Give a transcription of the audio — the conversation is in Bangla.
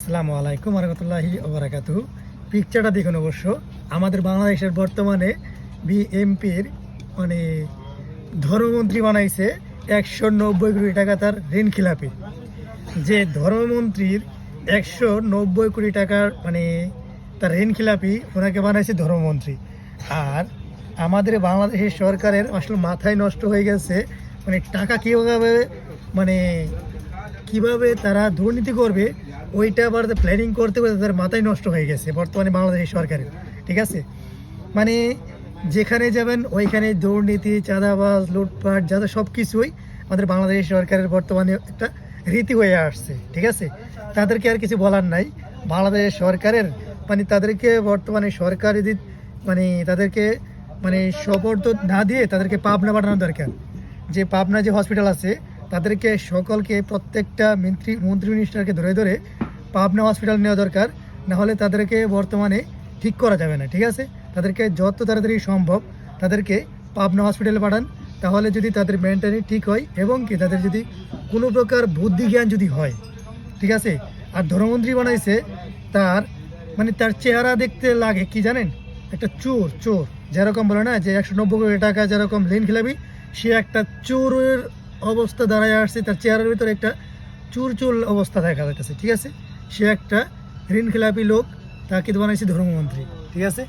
আসসালামু আলাইকুম রহমতুল্লাহি ওবারাকাতুহু। পিকচারটা দেখুন। অবশ্য আমাদের বাংলাদেশের বর্তমানে বিএমপির মানে ধর্মমন্ত্রী বানাইছে 190 কোটি টাকা তার ঋণ খিলাপি। যে ধর্মমন্ত্রীর 190 কোটি টাকার তার ঋণ খিলাপি, ওনাকে বানাইছে ধর্মমন্ত্রী। আর আমাদের বাংলাদেশের সরকারের আসলে মাথায় নষ্ট হয়ে গেছে, টাকা কীভাবে মানে কিভাবে তারা দুর্নীতি করবে ওইটা আবার প্ল্যানিং করতে করতে তাদের মাথায় নষ্ট হয়ে গেছে বর্তমানে বাংলাদেশের সরকারের। ঠিক আছে, যেখানে যাবেন ওইখানে দুর্নীতি, চাঁদাবাজ, লুটপাট, যাদের সব কিছুই আমাদের বাংলাদেশ সরকারের বর্তমানে একটা রীতি হয়ে আসছে। ঠিক আছে, তাদেরকে আর কিছু বলার নাই। বাংলাদেশ সরকারের তাদেরকে বর্তমানে সরকার যদি তাদেরকে সপর্দ না দিয়ে তাদেরকে পাবনা পাঠানো দরকার। যে পাবনা যে হসপিটাল আছে তাদেরকে সকলকে প্রত্যেকটা মন্ত্রী মিনিস্টারকে ধরে ধরে পাবনা হসপিটাল নেওয়া দরকার, না হলে তাদেরকে বর্তমানে ঠিক করা যাবে না। ঠিক আছে, তাদেরকে যত তাড়াতাড়ি সম্ভব তাদেরকে পাবনা হসপিটালে পাঠান, তাহলে যদি তাদের মেন্টালি ঠিক হয় এবং কি তাদের যদি কোনো প্রকার বুদ্ধি জ্ঞান যদি হয়। ঠিক আছে, আর ধর্মমন্ত্রী বানাইছে তার তার চেহারা দেখতে লাগে কি জানেন, একটা চোর চোর যেরকম বলে না যে 190 কোটি টাকা যেরকম ঋণ খেলাবি, সে একটা চোরের অবস্থা দাঁড়ায় আসছে। তার চেহারার ভিতরে একটা চুর চুর অবস্থা দেখা যাচ্ছে। ঠিক আছে, সে একটা ঋণ খেলাপি লোক, তাকে বানাইছে ধর্মমন্ত্রী। ঠিক আছে।